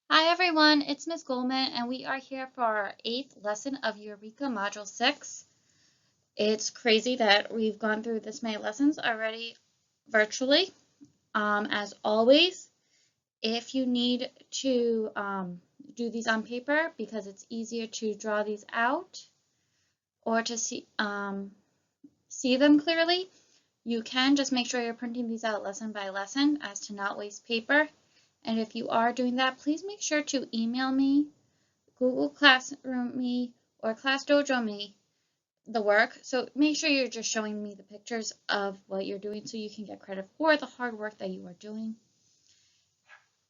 Hi everyone, it's Miss Goldman and we are here for our 8th lesson of Eureka Module 6. It's crazy that we've gone through this many lessons already virtually. As always, if you need to do these on paper because it's easier to draw these out or to see them clearly, you can just make sure you're printing these out lesson by lesson as to not waste paper. And if you are doing that, please make sure to email me, Google Classroom me, or Class Dojo me the work. So make sure you're just showing me the pictures of what you're doing so you can get credit for the hard work that you are doing.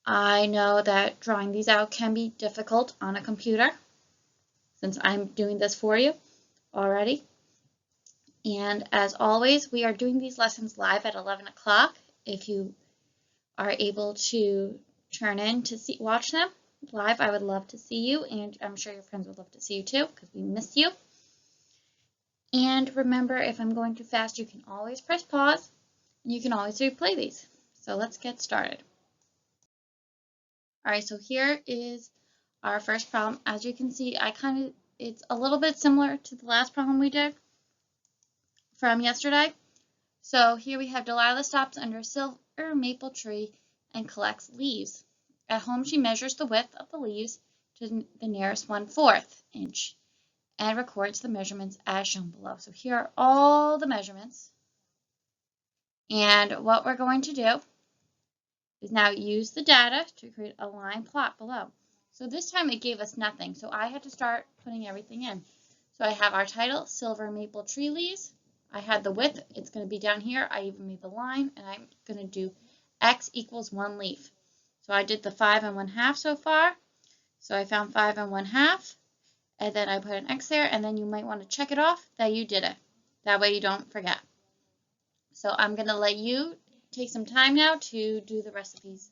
I know that drawing these out can be difficult on a computer since I'm doing this for you already. And as always, we are doing these lessons live at 11 o'clock. If you are able to turn in to watch them live, I would love to see you, and I'm sure your friends would love to see you too because we miss you. And remember, if I'm going too fast, you can always press pause and you can always replay these. So let's get started. All right, so here is our first problem. As you can see, it's a little bit similar to the last problem we did from yesterday. So here we have Delilah stops under a silver maple tree and collects leaves. At home, she measures the width of the leaves to the nearest 1/4 inch and records the measurements as shown below. So here are all the measurements. And what we're going to do is now use the data to create a line plot below. So this time it gave us nothing, so I had to start putting everything in. So I have our title, Silver Maple Tree Leaves. I had the width, it's going to be down here. I even made the line, and I'm going to do x equals 1 leaf. So I did the 5 1/2 so far. So I found 5 1/2, and then I put an x there, and then you might want to check it off that you did it. That way you don't forget. So I'm going to let you take some time now to do the rest of these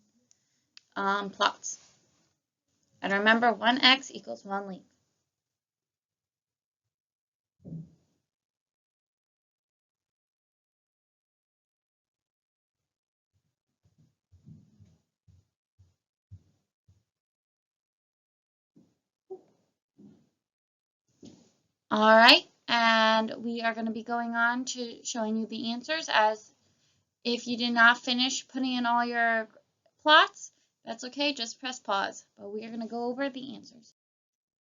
plots. And remember, 1x equals 1 leaf. All right, and we are going to be going on to showing you the answers. As if you did not finish putting in all your plots, that's okay, just press pause. But we are going to go over the answers.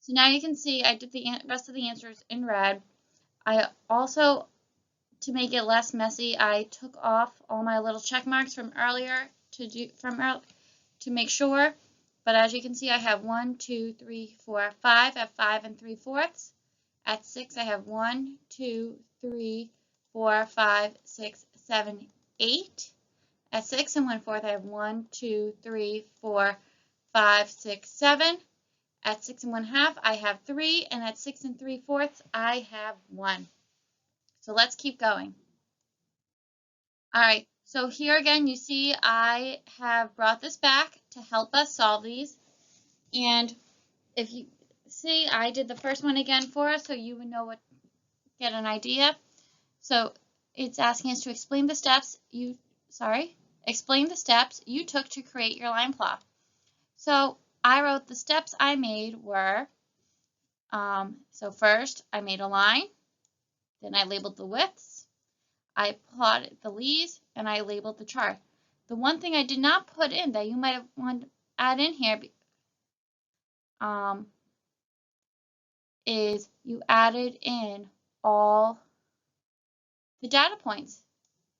So now you can see I did the rest of the answers in red. I also, to make it less messy, I took off all my little check marks from earlier to make sure. But as you can see, I have 1, 2, 3, 4, 5 at 5 3/4. At 6, I have 1, 2, 3, 4, 5, 6, 7, 8. At 6 1/4, I have 1, 2, 3, 4, 5, 6, 7. At 6 1/2, I have 3, and at 6 3/4, I have 1. So let's keep going. All right, so here again, you see I have brought this back to help us solve these. And if you see, I did the first one again for us so you would know get an idea. So it's asking us to explain the steps you took to create your line plot. So I wrote the steps I made were, so first I made a line, then I labeled the widths, I plotted the leaves, and I labeled the chart. The one thing I did not put in that you might have wanted to add in here is you added in all the data points.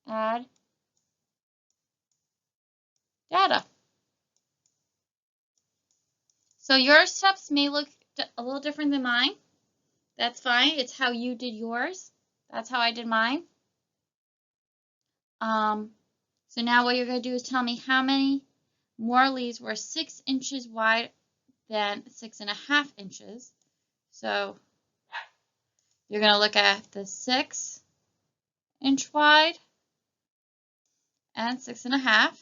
Add data. So your steps may look a little different than mine. That's fine. It's how you did yours. That's how I did mine. So now what you're going to do is tell me how many more leaves were 6 inches wide than 6 1/2 inches. So you're going to look at the 6 inch wide and 6 1/2.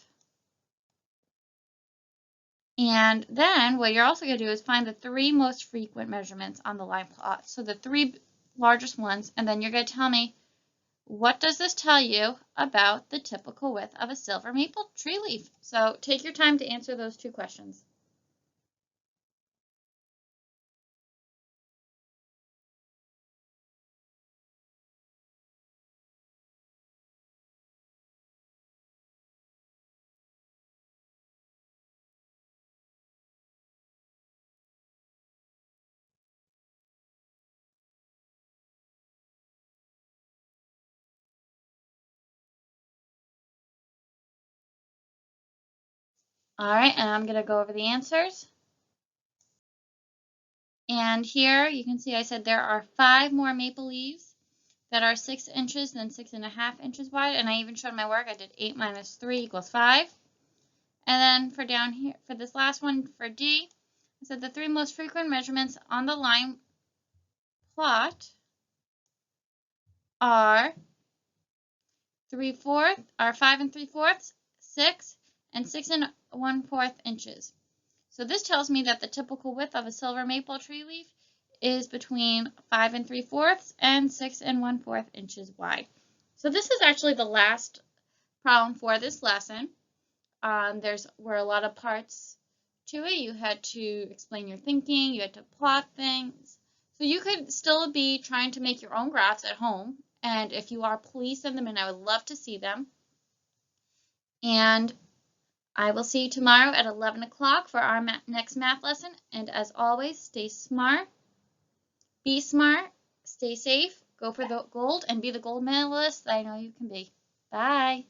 And then what you're also going to do is find the 3 most frequent measurements on the line plot. So the 3 largest ones, and then you're going to tell me, what does this tell you about the typical width of a silver maple tree leaf? So take your time to answer those 2 questions. All right, and I'm going to go over the answers. And here you can see I said there are 5 more maple leaves that are 6 inches and 6.5 inches wide. And I even showed my work. I did 8 minus 3 equals 5. And then for down here, for this last one, for D, I said the 3 most frequent measurements on the line plot are 5 3/4, 6, and 6 1/4 inches. So this tells me that the typical width of a silver maple tree leaf is between 5 3/4 and 6 1/4 inches wide. So this is actually the last problem for this lesson. There were a lot of parts to it. You had to explain your thinking, you had to plot things. So you could still be trying to make your own graphs at home. And if you are, please send them in. I would love to see them. And I will see you tomorrow at 11 o'clock for our next math lesson. And as always, stay smart, be smart, stay safe, go for the gold, and be the gold medalist that I know you can be. Bye.